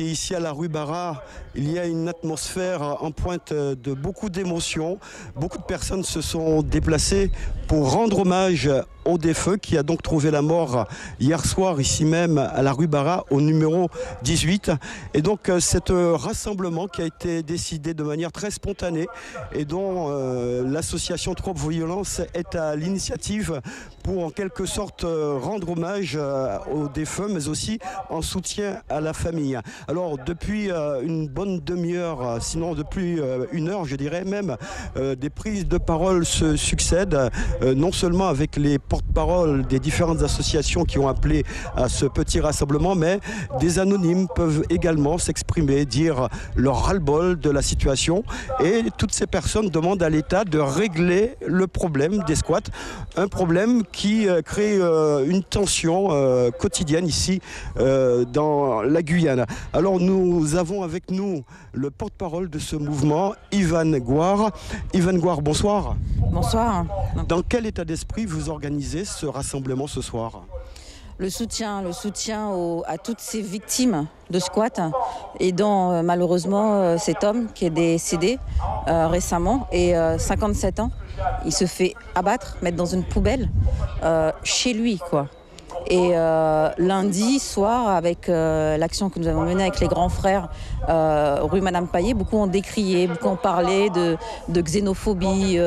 Et ici à la rue Barra, il y a une atmosphère en pointe de beaucoup d'émotions. Beaucoup de personnes se sont déplacées pour rendre hommage au défunt qui a donc trouvé la mort hier soir ici même à la rue Barra au numéro 18. Et donc cet rassemblement qui a été décidé de manière très spontanée et dont l'association Trop Violence est à l'initiative pour en quelque sorte rendre hommage aux défunts mais aussi en soutien à la famille. Alors depuis une bonne demi-heure, sinon depuis une heure je dirais même, des prises de parole se succèdent, non seulement avec les porte-parole des différentes associations qui ont appelé à ce petit rassemblement, mais des anonymes peuvent également s'exprimer, dire leur ras-le-bol de la situation. Et toutes ces personnes demandent à l'État de régler le problème des squats, un problème qui crée une tension quotidienne ici dans la Guyane. Alors nous avons avec nous le porte-parole de ce mouvement, Ivan Gouar. Ivan Gouar, bonsoir. Bonsoir. Dans quel état d'esprit vous organisez ce rassemblement ce soir? Le soutien à toutes ces victimes de squat et dont malheureusement cet homme qui est décédé récemment et 57 ans, il se fait abattre, mettre dans une poubelle chez lui quoi. Et lundi soir, avec l'action que nous avons menée avec les grands frères rue Madame Paillet, beaucoup ont décrié, beaucoup ont parlé de xénophobie.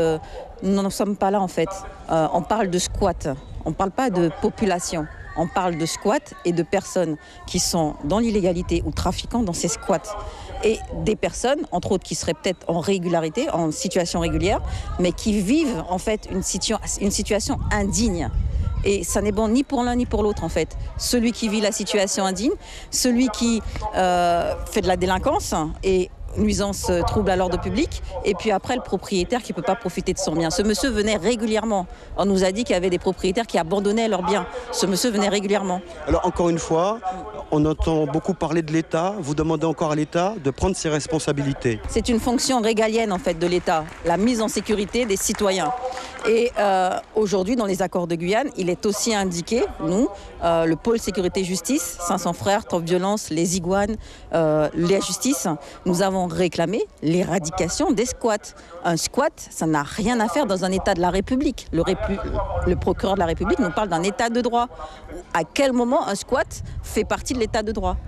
Nous n'en sommes pas là en fait. On parle de squat, on ne parle pas de population. On parle de squat et de personnes qui sont dans l'illégalité ou trafiquant dans ces squats. Et des personnes, entre autres, qui seraient peut-être en régularité, en situation régulière, mais qui vivent en fait une situation indigne. Et ça n'est bon ni pour l'un ni pour l'autre en fait. Celui qui vit la situation indigne, celui qui fait de la délinquance et nuisance, trouble à l'ordre public, et puis après le propriétaire qui ne peut pas profiter de son bien. Ce monsieur venait régulièrement. On nous a dit qu'il y avait des propriétaires qui abandonnaient leurs biens. Ce monsieur venait régulièrement. Alors encore une fois, on entend beaucoup parler de l'État. Vous demandez encore à l'État de prendre ses responsabilités. C'est une fonction régalienne en fait de l'État, la mise en sécurité des citoyens. Et aujourd'hui, dans les accords de Guyane, il est aussi indiqué, nous, le pôle sécurité-justice, 500 frères, Trop Violence, les Iguanes, la justice, nous avons réclamé l'éradication des squats. Un squat, ça n'a rien à faire dans un État de la République. Le procureur de la République nous parle d'un État de droit. À quel moment un squat fait partie de l'État de droit?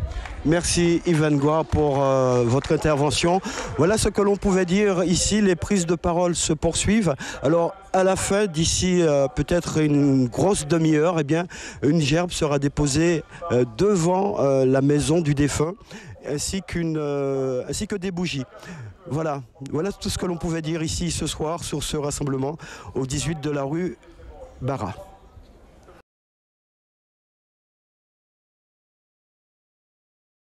Merci Ivan Gouar pour votre intervention. Voilà ce que l'on pouvait dire ici. Les prises de parole se poursuivent. Alors à la fin, d'ici peut-être une grosse demi-heure, eh bien, une gerbe sera déposée devant la maison du défunt ainsi que des bougies. Voilà tout ce que l'on pouvait dire ici ce soir sur ce rassemblement au 18 de la rue Barra.